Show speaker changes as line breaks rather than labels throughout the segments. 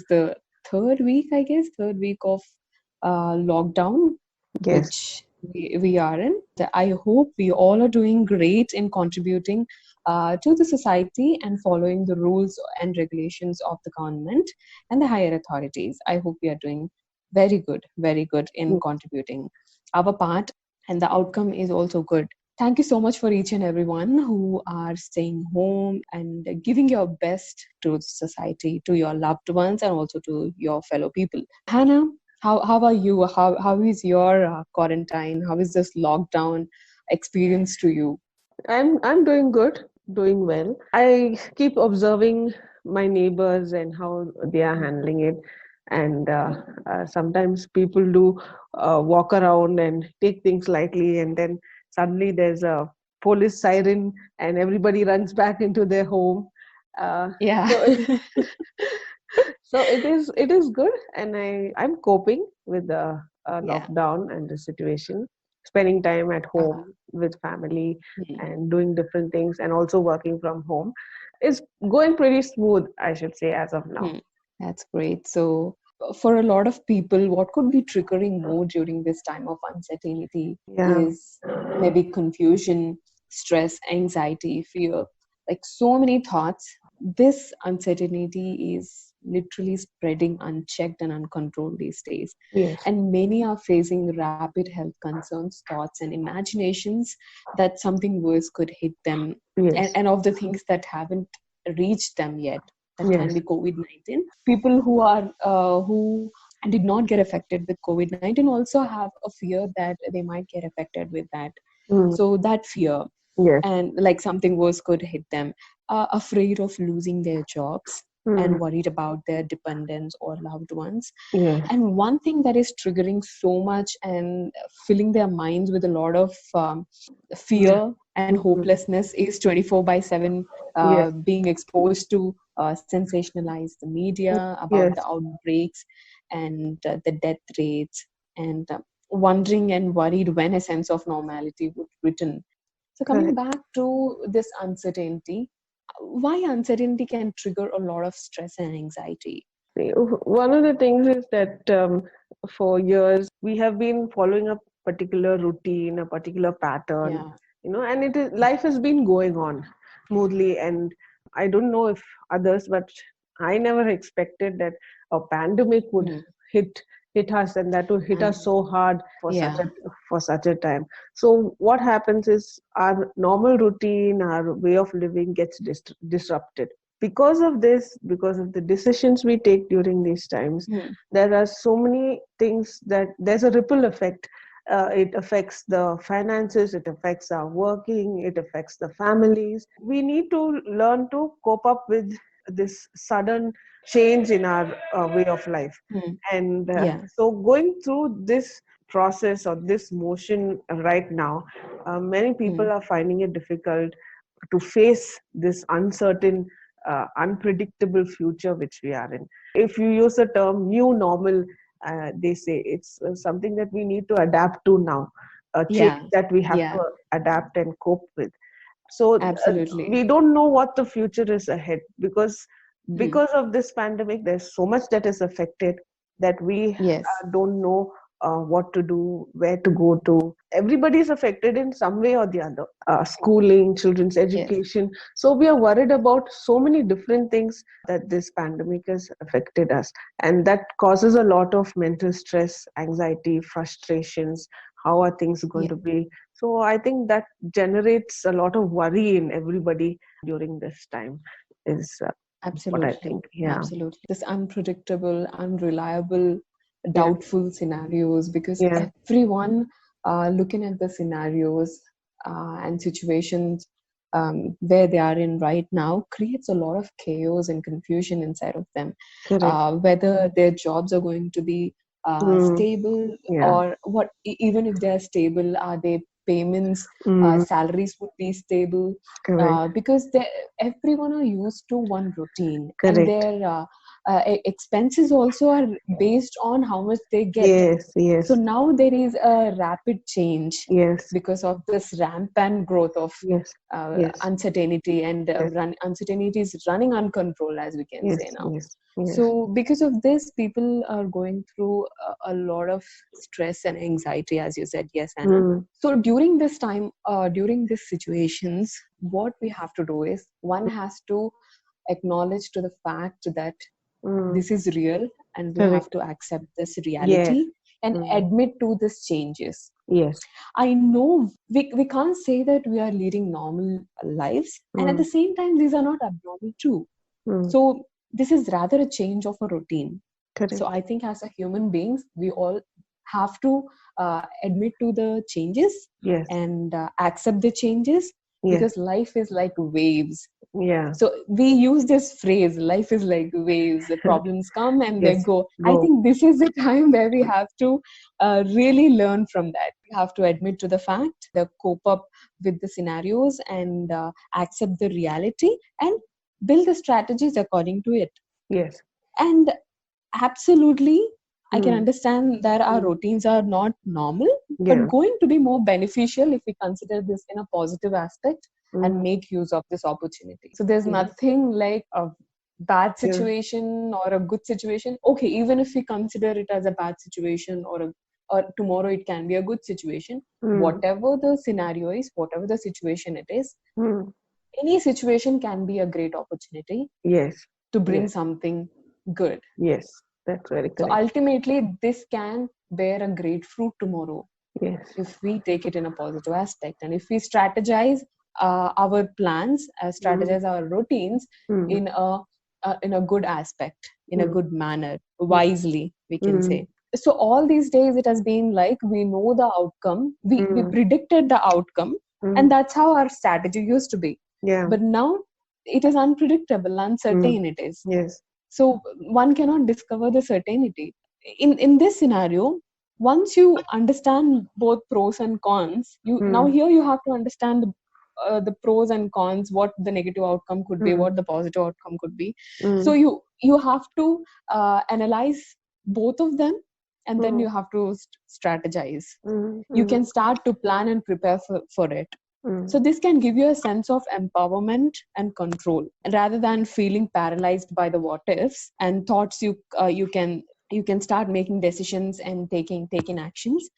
the third week of lockdown,
Yes.
which we are in. I hope we all are doing great in contributing to the society and following the rules and regulations of the government and the higher authorities. I hope we are doing very good in contributing our part, and the outcome is also good. Thank you so much for each and everyone who are staying home and giving your best to society, to your loved ones, and also to your fellow people. Hannah, how are you? How is your quarantine? How is this lockdown experience to you?
I'm doing good, doing well. I keep observing my neighbors and how they are handling it. And sometimes people do walk around and take things lightly, and then suddenly there's a police siren, and everybody runs back into their home. Uh,
Yeah.
so so it is good, and I'm coping with the
Yeah.
lockdown and the situation, spending time at
Uh,
home with family
hmm,
and doing different things, and also working from home is going pretty smooth, I should say, as of now.
hmm. That's great. So, for a lot of people, what could be triggering more during this time of uncertainty
Yeah.
is maybe confusion, stress, anxiety, fear, like so many thoughts. This uncertainty is literally spreading unchecked and uncontrolled these days.
Yes.
And many are facing rapid health concerns, thoughts, and imaginations that something worse could hit them,
Yes.
and of the things that haven't reached them yet, that can
Yes.
be COVID-19. People who did not get affected with COVID-19 also have a fear that they might get affected with that.
Mm.
So that fear,
Yes.
and like something worse could hit them, afraid of losing their jobs
Mm.
and worried about their dependents or loved ones.
Yes.
And one thing that is triggering so much and filling their minds with a lot of
Yeah.
fear and
Mhm.
hopelessness is 24 by 7
Yes.
being exposed to sensationalize the media about
Yes.
the outbreaks and the death rates, and wondering and worried when a sense of normality would return. So, coming
Correct.
back to this uncertainty, why uncertainty can trigger a lot of stress and anxiety?
One of the things is that for years we have been following a particular routine, a particular pattern,
Yeah.
and life has been going on smoothly. And I don't know if others, but I never expected that a pandemic would
Hmm.
hit hit us, and that would hit
And
us so hard
yeah.
for such a time. So what happens is our normal routine, our way of living gets disrupted because of this, because of the decisions we take during these times.
Hmm.
There are so many things that there's a ripple effect. It affects the finances, it affects our working, it affects the families. We need to learn to cope up with this sudden change in our way of life.
Hmm.
And
Yeah.
so going through this process or this motion right now, many people
Hmm.
are finding it difficult to face this uncertain, unpredictable future which we are in. If you use the term new normal, they say it's something that we need to adapt to now, a change
Yeah.
that we have
Yeah.
to adapt and cope with. So
Absolutely.
we don't know what the future is ahead, because
Hmm.
of this pandemic there's so much that is affected that we
Yes.
don't know what to do, where to go to. Everybody is affected in some way or the other. Schooling, children's
Yes.
education. So we are worried about so many different things that this pandemic has affected us, and that causes a lot of mental stress, anxiety, frustrations. How are things going
Yeah.
to be? So I think that generates a lot of worry in everybody during this time. Is what I
Absolutely.
think. Yeah.
Absolutely. This unpredictable, unreliable,
Yeah.
doubtful scenarios, because
Yeah.
everyone looking at the scenarios and situations where they are in right now creates a lot of chaos and confusion inside of them.
Correct.
Whether their jobs are going to be
Mm.
stable,
Yeah.
or what, even if they are stable, are they payments,
Mm.
salaries would be stable,
Correct.
because everyone are used to one routine, and
Correct.
expenses also are based on how much they get.
Yes, yes,
So now there is a rapid change
yes,
because of this rampant growth of
yes, yes,
uncertainty, and
yes,
uncertainty is running uncontrolled, as we can
yes,
say now.
yes, yes.
So because of this, people are going through a lot of stress and anxiety, as you said. Yes, Anna.
Mm,
So during this time, during these situations, what we have to do is one has to acknowledge to the fact that
mm,
this is real, and we have
correct.
to accept this
Yes.
reality and
Mm,
admit to these changes.
yes.
I know we can't say that we are leading normal lives, and at the
Mm,
same time, these are not abnormal too.
mm,
So this is rather a change of a routine. So
correct.
I think as a human beings, we all have to admit to the changes
Yes.
and accept the changes,
Yes.
because life is like waves.
Yeah.
So we use this phrase, life is like waves, the problems come and they
Yes.
go. I
Go.
think this is the time where we have to really learn from that. We have to admit to the fact, the cope up with the scenarios, and accept the reality, and build the strategies according to it.
Yes.
And absolutely, I can
Mm,
understand that our
mm,
routines are not normal, but
yeah.
going to be more beneficial if we consider this in a positive aspect and
Mm,
make use of this opportunity. So there's
yeah.
nothing like a bad
Yeah.
situation or a good situation. Okay, even if we consider it as a bad situation, or tomorrow it can be a good situation.
Mm,
Whatever the scenario is, whatever the situation it is,
mm,
any situation can be a great opportunity
yes.
to
Yes.
bring something good.
Yes. That's very
So
correct.
ultimately, this can bear a great fruit tomorrow
Yes.
if we take it in a positive aspect, and if we strategize our plans,
Mm,
strategize our routines
mm,
in a good aspect, in a
mm,
good manner,
mm,
wisely, we can
mm,
say. So all these days, it has been like we know the outcome, we
mm,
predicted the outcome,
mm,
and that's how our strategy used to be.
yeah.
But now it is unpredictable,
Mm,
uncertain it is.
yes.
So one cannot discover the certainty in this scenario. Once you understand both pros and cons, you now
Mm,
here you have to understand the pros and cons, what the negative outcome could be,
mm,
what the positive outcome could be. So
mm,
you have to analyze both of them, and then
mm,
you have to strategize.
mm,
You
mm,
can start to plan and prepare for it.
mm,
So this can give you a sense of empowerment and control, rather than feeling paralyzed by the what ifs and thoughts. You can start making decisions and taking actions,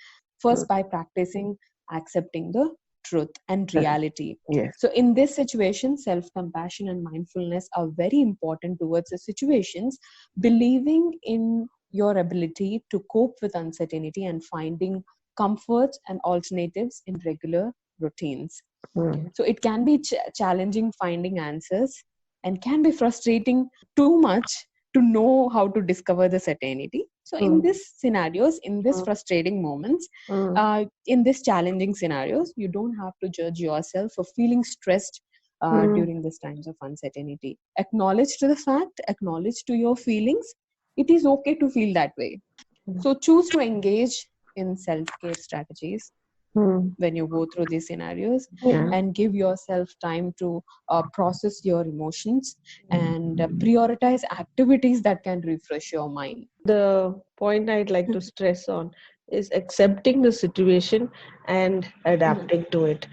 mm,
first by practicing accepting the truth and
correct.
reality.
Yes.
So in this situation, self compassion and mindfulness are very important towards the situations. Believing in your ability to cope with uncertainty and finding comfort and alternatives in regular routines.
Mm,
So it can be challenging finding answers, and can be frustrating too much to know how to discover the certainty. So in
mm,
these scenarios, in these
mm,
frustrating moments,
mm,
in these challenging scenarios, you don't have to judge yourself for feeling stressed
mm,
during these times of uncertainty. Acknowledge to the fact, acknowledge to your feelings. It is okay to feel that way. So choose to engage in self-care strategies
mm,
when you go through these scenarios,
yeah.
and give yourself time to process your emotions, and prioritize activities that can refresh your mind.
The point I'd like to stress on is accepting the situation and
Mhm.
adapting to it.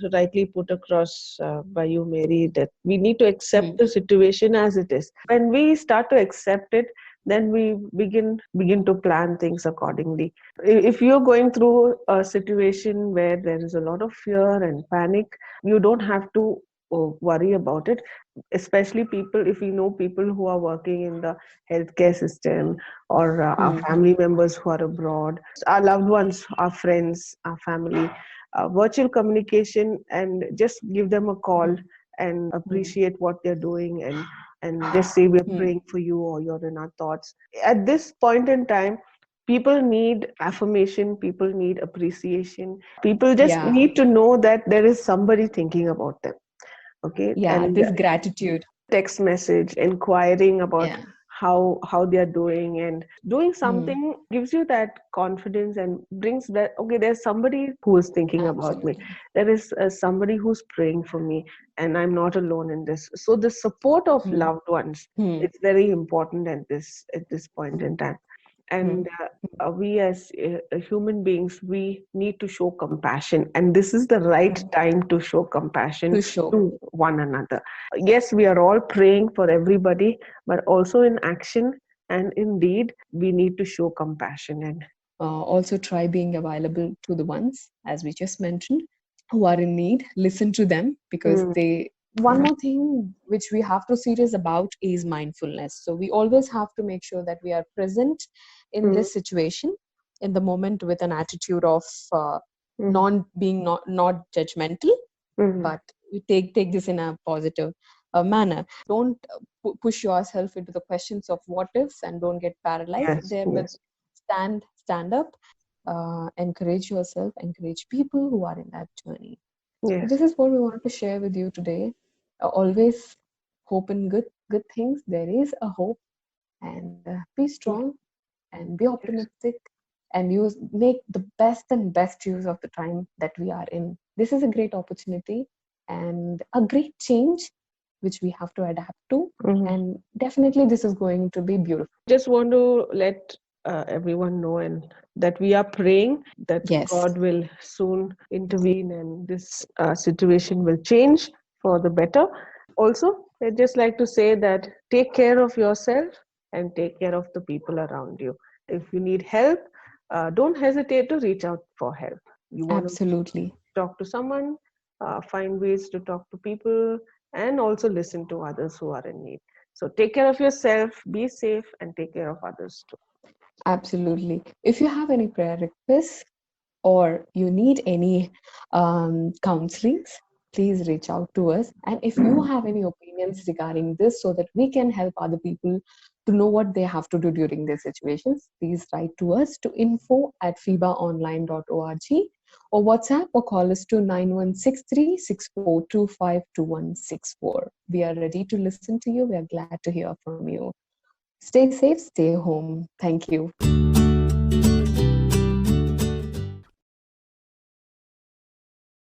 So rightly put across by you, Mary, that we need to accept
Mhm.
the situation as it is. When we start to accept it, then we begin to plan things accordingly. If you're going through a situation where there is a lot of fear and panic, you don't have to worry about it. Especially people, if we know people who are working in the healthcare system, or our
Mhm.
family members who are abroad, our loved ones, our friends, our family, virtual communication, and just give them a call
Mhm.
and
Mhm.
appreciate what they're doing, and just say we're
Mhm.
praying for you, or you're in our thoughts. At this point in time, people need affirmation, people need appreciation, people just
Yeah,
need to know that there is somebody thinking about them. Okay.
yeah,
And
this gratitude.
text message inquiring about
Yeah.
how they are doing, and doing something gives you that confidence and brings that, okay, there's somebody who is thinking about me,
Absolutely.
there is somebody who's praying for me, and I'm not alone in this. So the support of
Hmm.
loved ones
Hmm.
is very important at this point in time.
Hmm.
And we as human beings, we need to show compassion, and this is the right time to show compassion
To show.
to one another. Yes, we are all praying for everybody, but also in action and in deed, we need to show compassion. And
Also try being available to the ones, as we just mentioned, who are in need. Listen to them, because
mm,
they, one more thing which we have to serious about is mindfulness. So we always have to make sure that we are present in
mm,
this situation, in the moment, with an attitude of
mm,
not judgmental,
mm.
but we take this in a positive manner. Don't push yourself into the questions of what ifs, and don't get paralyzed
Yes,
there, but
yes,
stand up, encourage yourself, encourage people who are in that journey. So
yes,
this is what we want to share with you today. Always hope in good things. There is a hope, and be strong and be
yes.
optimistic, and make the best use of the time that we are in. This is a great opportunity and a great change which we have to adapt to,
Mhm.
and definitely this is going to be beautiful.
Just want to let everyone know, and that we are praying that
Yes,
God will soon intervene and this situation will change for the better. Also, I'd just like to say that take care of yourself and take care of the people around you. If you need help, don't hesitate to reach out for help. You want to
absolutely.
talk to someone, find ways to talk to people, and also listen to others who are in need. So take care of yourself, be safe, and take care of others too.
Absolutely. If you have any prayer requests or you need any counselings, please reach out to us. And if you have any opinions regarding this, so that we can help other people to know what they have to do during their situations, please write to us to info@fibaonline.org, or WhatsApp or call us to 9163 We are ready to listen to you. We are glad to hear from you. Stay safe, stay home. Thank you.